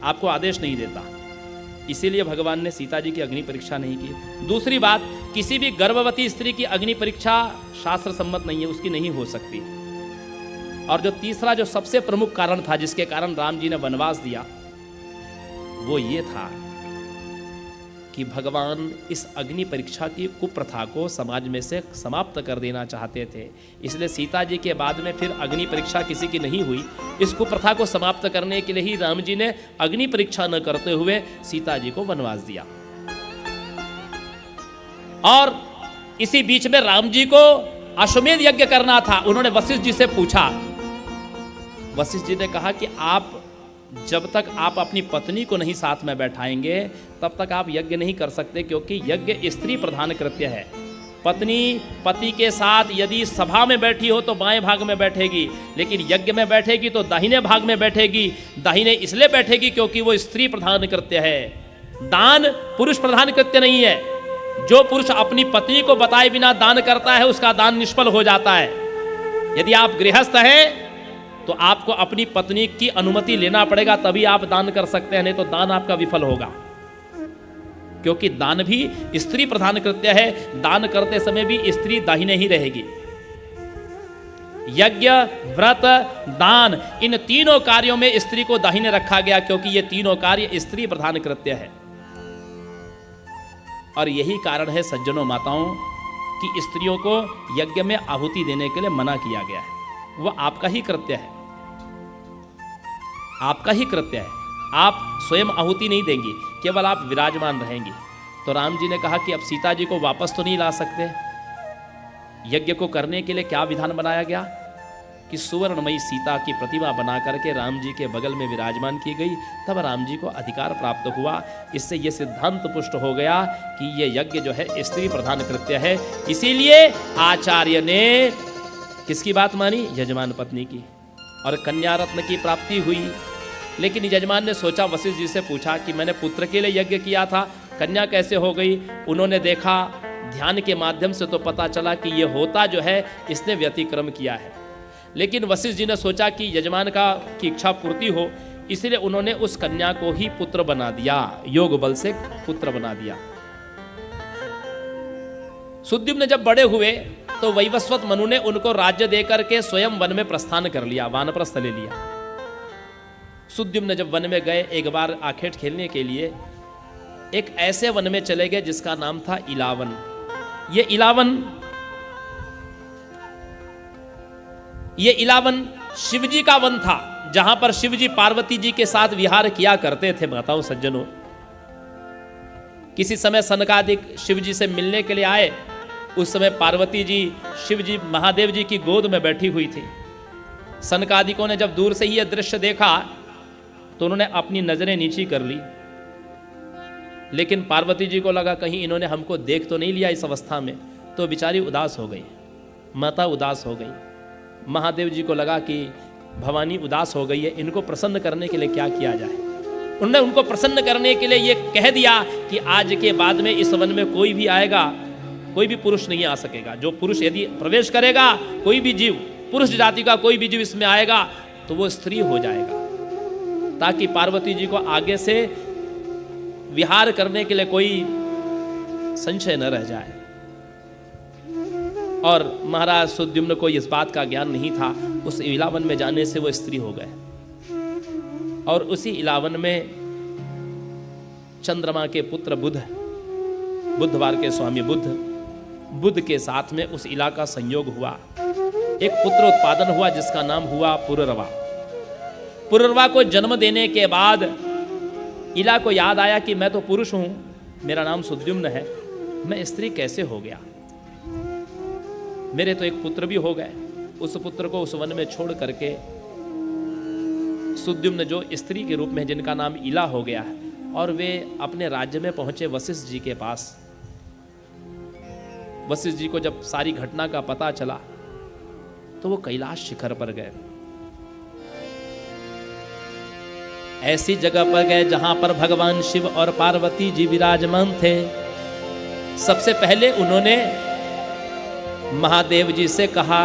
आपको आदेश नहीं देता। इसीलिए भगवान ने सीता जी की अग्नि परीक्षा नहीं की। दूसरी बात, किसी भी गर्भवती स्त्री की अग्नि परीक्षा शास्त्र सम्मत नहीं है, उसकी नहीं हो सकती। और जो तीसरा, जो सबसे प्रमुख कारण था जिसके कारण राम जी ने वनवास दिया, वो ये था कि भगवान इस अग्नि परीक्षा की कुप्रथा को समाज में से समाप्त कर देना चाहते थे। इसलिए सीता जी के बाद में फिर अग्नि परीक्षा किसी की नहीं हुई। इस कुप्रथा को समाप्त करने के लिए ही राम जी ने अग्नि परीक्षा न करते हुए सीता जी को वनवास दिया। और इसी बीच में राम जी को अश्वमेध यज्ञ करना था। उन्होंने वशिष्ठ जी से पूछा। वशिष्ठ जी ने कहा कि आप जब तक आप अपनी पत्नी को नहीं साथ में बैठाएंगे तब तक आप यज्ञ नहीं कर सकते, क्योंकि यज्ञ स्त्री प्रधान कृत्य है। पत्नी पति के साथ यदि सभा में बैठी हो तो बाएं भाग में बैठेगी, लेकिन यज्ञ में बैठेगी तो दाहिने भाग में बैठेगी। दाहिने इसलिए बैठेगी क्योंकि वो स्त्री प्रधान कृत्य है। दान पुरुष प्रधान कृत्य नहीं है। जो पुरुष अपनी पत्नी को बताए बिना दान करता है उसका दान निष्फल हो जाता है। यदि आप गृहस्थ हैं तो आपको अपनी पत्नी की अनुमति लेना पड़ेगा, तभी आप दान कर सकते हैं, नहीं तो दान आपका विफल होगा। क्योंकि दान भी स्त्री प्रधान कृत्य है। दान करते समय भी स्त्री दाहिने ही रहेगी। यज्ञ, व्रत, दान, इन तीनों कार्यों में स्त्री को दाहिने रखा गया, क्योंकि ये तीनों कार्य स्त्री प्रधान कृत्य है। और यही कारण है सज्जनों माताओं कि स्त्रियों को यज्ञ में आहुति देने के लिए मना किया गया है। वह आपका ही कृत्य है, आपका ही कृत्य है। आप स्वयं आहुति नहीं देंगी, केवल आप विराजमान रहेंगी। तो राम जी ने कहा कि अब सीता जी को वापस तो नहीं ला सकते। यज्ञ को करने के लिए क्या विधान बनाया गया कि सुवर्णमयी सीता की प्रतिमा बना करके राम जी के बगल में विराजमान की गई। तब राम जी को अधिकार प्राप्त हुआ। इससे यह सिद्धांत पुष्ट हो गया कि यह यज्ञ जो है स्त्री प्रधान कृत्य है। इसीलिए आचार्य ने किसकी बात मानी? यजमान पत्नी की। और कन्या रत्न की प्राप्ति हुई। लेकिन यजमान ने सोचा, वशिष्ठ जी से पूछा कि मैंने पुत्र के लिए यज्ञ किया था, कन्या कैसे हो गई? उन्होंने देखा, ध्यान के माध्यम से तो पता चला कि ये होता जो है इसने व्यतिक्रम किया है। लेकिन वशिष्ठ जी ने सोचा कि यजमान की इच्छा पूर्ति हो, इसलिए उन्होंने उस कन्या को ही पुत्र बना दिया, योग बल से पुत्र बना दिया। सुद्युम्न जब बड़े हुए तो वैवस्वत मनु ने उनको राज्य देकर के स्वयं वन में प्रस्थान कर लिया, वानप्रस्थ ले लिया। सुद्युम्न जब वन में गए एक बार आखेट खेलने के लिए, एक ऐसे वन में चले गए जिसका नाम था इलावन। ये इलावन शिवजी का वन था, जहां पर शिवजी पार्वती जी के साथ विहार किया करते थे। माताओं सज्जनों, किसी समय सनकादिक शिवजी से मिलने के लिए आए। उस समय पार्वती जी शिवजी महादेव जी की गोद में बैठी हुई थी। सनकादिकों ने जब दूर से ही यह दृश्य देखा तो उन्होंने अपनी नजरें नीची कर ली। लेकिन पार्वती जी को लगा कहीं इन्होंने हमको देख तो नहीं लिया इस अवस्था में, तो बेचारी उदास हो गई, माता उदास हो गई। महादेव जी को लगा कि भवानी उदास हो गई है, इनको प्रसन्न करने के लिए क्या किया जाए। उन्होंने उनको प्रसन्न करने के लिए ये कह दिया कि आज के बाद में इस वन में कोई भी आएगा, कोई भी पुरुष नहीं आ सकेगा। जो पुरुष यदि प्रवेश करेगा, कोई भी जीव, पुरुष जाति का कोई भी जीव इसमें आएगा तो वो स्त्री हो जाएगा, ताकि पार्वती जी को आगे से विहार करने के लिए कोई संशय न रह जाए। और महाराज सुद्युम्न को इस बात का ज्ञान नहीं था। उस इलावन में जाने से वो स्त्री हो गए। और उसी इलावन में चंद्रमा के पुत्र बुध, बुधवार के स्वामी बुध के साथ में उस इला का संयोग हुआ। एक पुत्र उत्पादन हुआ जिसका नाम हुआ पुररवा। पुररवा को जन्म देने के बाद इला को याद आया कि मैं तो पुरुष हूं, मेरा नाम सुद्युम्न है, मैं स्त्री कैसे हो गया? मेरे तो एक पुत्र भी हो गए। उस पुत्र को उस वन में छोड़ करके सुद्युम्न जो स्त्री के रूप में जिनका नाम इला हो गया है, और वे अपने राज्य में पहुंचे वशिष्ठ जी के पास। वशिष्ठ जी को जब सारी घटना का पता चला तो वो कैलाश शिखर पर गए। ऐसी जगह पर गए जहां पर भगवान शिव और पार्वती जी विराजमान थे। सबसे पहले उन्होंने महादेव जी से कहा,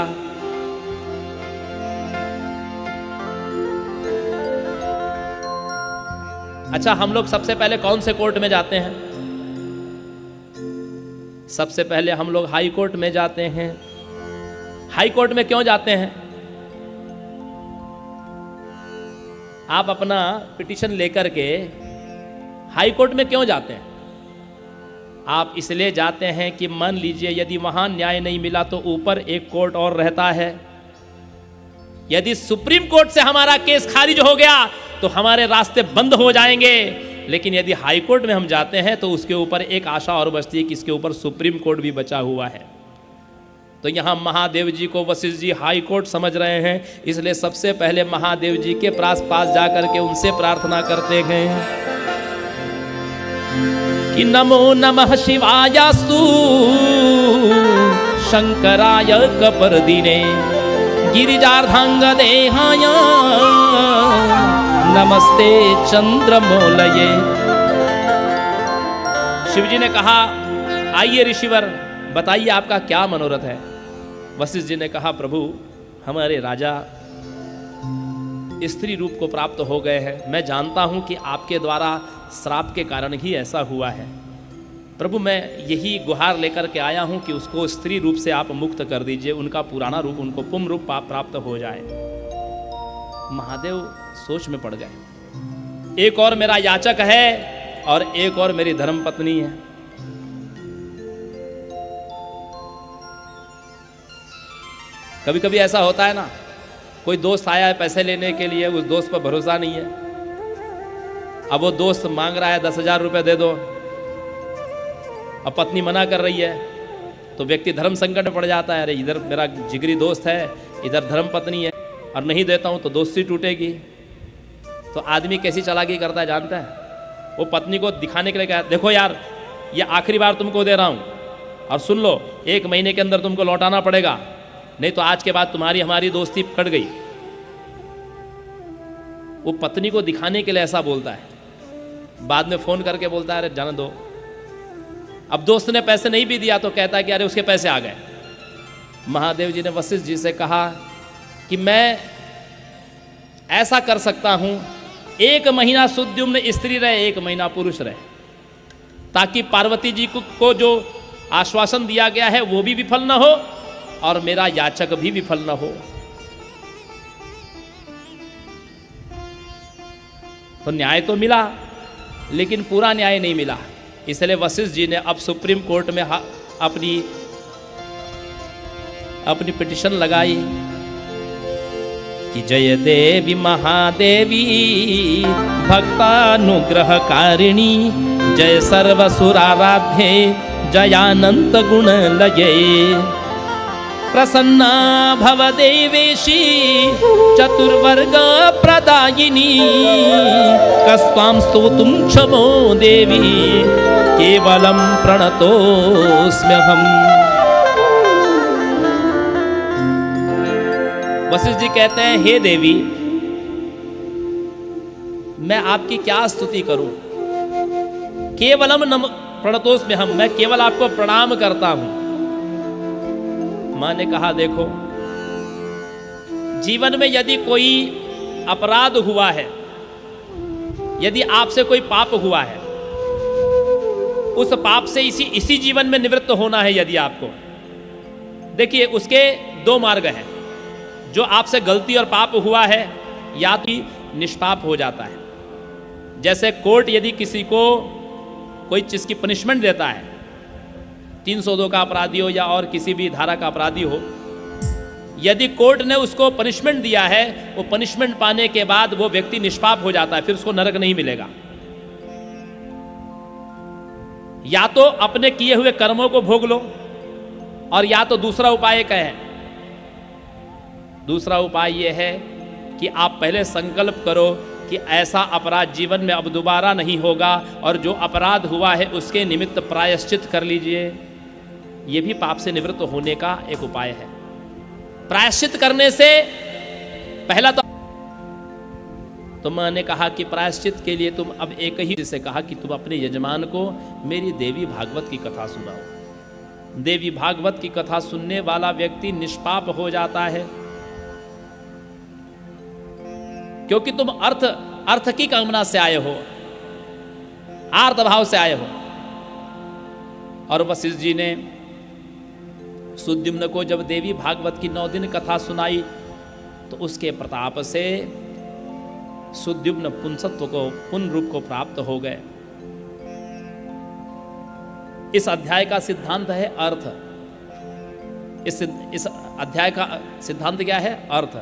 अच्छा, हम लोग सबसे पहले कौन से कोर्ट में जाते हैं? सबसे पहले हम लोग हाई कोर्ट में जाते हैं। हाई कोर्ट में क्यों जाते हैं? आप अपना पिटीशन लेकर के हाई कोर्ट में क्यों जाते हैं? आप इसलिए जाते हैं कि मान लीजिए यदि वहां न्याय नहीं मिला तो ऊपर एक कोर्ट और रहता है। यदि सुप्रीम कोर्ट से हमारा केस खारिज हो गया तो हमारे रास्ते बंद हो जाएंगे, लेकिन यदि हाई कोर्ट में हम जाते हैं तो उसके ऊपर एक आशा और बचती है कि इसके ऊपर सुप्रीम कोर्ट भी बचा हुआ है। तो यहां महादेव जी को वशिष्ठ जी हाई कोर्ट समझ रहे हैं, इसलिए सबसे पहले महादेव जी के पास जाकर के उनसे प्रार्थना करते हैं कि नमो नमः शिवायास्तु शंकराय कपर्दिने गिरिजार्धांग देहाय नमस्ते चंद्रमौलये। शिवजी ने कहा, आइए ऋषिवर, बताइए आपका क्या मनोरथ है। वशिष्ठ जी ने कहा, प्रभु हमारे राजा स्त्री रूप को प्राप्त हो गए हैं। मैं जानता हूं कि आपके द्वारा श्राप के कारण ही ऐसा हुआ है। प्रभु मैं यही गुहार लेकर के आया हूं कि उसको स्त्री रूप से आप मुक्त कर दीजिए, उनका पुराना रूप उनको पुम रूप प्राप्त हो जाए। महादेव सोच में पड़ गए। एक और मेरा याचक है और एक और मेरी धर्म पत्नी है। कभी कभी ऐसा होता है ना, कोई दोस्त आया है पैसे लेने के लिए, उस दोस्त पर भरोसा नहीं है। अब वो दोस्त मांग रहा है 10,000 रुपये दे दो, अब पत्नी मना कर रही है, तो व्यक्ति धर्म संकट में पड़ जाता है। अरे इधर मेरा जिगरी दोस्त है, इधर धर्म पत्नी है, और नहीं देता हूं तो दोस्ती टूटेगी। तो आदमी कैसी चालाकी करता है जानता है? वो पत्नी को दिखाने के लिए कहा, देखो यार ये आखिरी बार तुमको दे रहा हूं, और सुन लो 1 महीने के अंदर तुमको लौटाना पड़ेगा, नहीं तो आज के बाद तुम्हारी हमारी दोस्ती कट गई। वो पत्नी को दिखाने के लिए ऐसा बोलता है, बाद में फोन करके बोलता है अरे जाने दो। अब दोस्त ने पैसे नहीं भी दिया तो कहता है कि अरे उसके पैसे आ गए। महादेव जी ने वशिष्ठ जी से कहा कि मैं ऐसा कर सकता हूं, 1 महीना सुद्युम्न स्त्री रहे, 1 महीना पुरुष रहे, ताकि पार्वती जी को जो आश्वासन दिया गया है वो भी विफल न हो और मेरा याचक भी विफल न हो। तो न्याय तो मिला, लेकिन पूरा न्याय नहीं मिला। इसलिए वशिष्ठ जी ने अब सुप्रीम कोर्ट में अपनी पिटीशन लगाई कि जय देवी महादेवी भक्तानुग्रहकारिणी, जय सर्वसुराराध्ये जयानंत गुण लये, प्रसन्ना भव देवेशी चतुर्वर्ग प्रदायिनी, कस्त्वां स्तोतुं क्षमो देवी केवलं प्रणतोस्म्यहम्। वशिष्ठ जी कहते हैं, हे देवी मैं आपकी क्या स्तुति करूं, केवलम प्रणतोस्म्यहम्, मैं केवल आपको प्रणाम करता हूं। मां ने कहा, देखो जीवन में यदि कोई अपराध हुआ है, यदि आपसे कोई पाप हुआ है, उस पाप से इसी जीवन में निवृत्त होना है। यदि आपको देखिए उसके 2 मार्ग हैं। जो आपसे गलती और पाप हुआ है या तो निष्पाप हो जाता है, जैसे कोर्ट यदि किसी को कोई चीज की पनिशमेंट देता है, 302 का अपराधी हो या और किसी भी धारा का अपराधी हो, यदि कोर्ट ने उसको पनिशमेंट दिया है, वो पनिशमेंट पाने के बाद वो व्यक्ति निष्पाप हो जाता है, फिर उसको नरक नहीं मिलेगा। या तो अपने किए हुए कर्मों को भोग लो, और या तो दूसरा उपाय क्या है? दूसरा उपाय यह है कि आप पहले संकल्प करो कि ऐसा अपराध जीवन में अब दोबारा नहीं होगा, और जो अपराध हुआ है उसके निमित्त प्रायश्चित कर लीजिए। यह भी पाप से निवृत्त होने का एक उपाय है। प्रायश्चित करने से पहला तो मां ने कहा कि प्रायश्चित के लिए तुम अब एक ही से कहा कि तुम अपने यजमान को मेरी देवी भागवत की कथा सुनाओ। देवी भागवत की कथा सुनने वाला व्यक्ति निष्पाप हो जाता है, क्योंकि तुम अर्थ की कामना से आए हो। आर्त भाव से आए हो। और वशिष्ठ जी ने सुद्युम्न को जब देवी भागवत की 9 दिन कथा सुनाई तो उसके प्रताप से सुद्युम्न पुंसत्व को, पुन रूप को प्राप्त हो गए। इस अध्याय का सिद्धांत है अर्थ। इस अध्याय का सिद्धांत क्या है? अर्थ।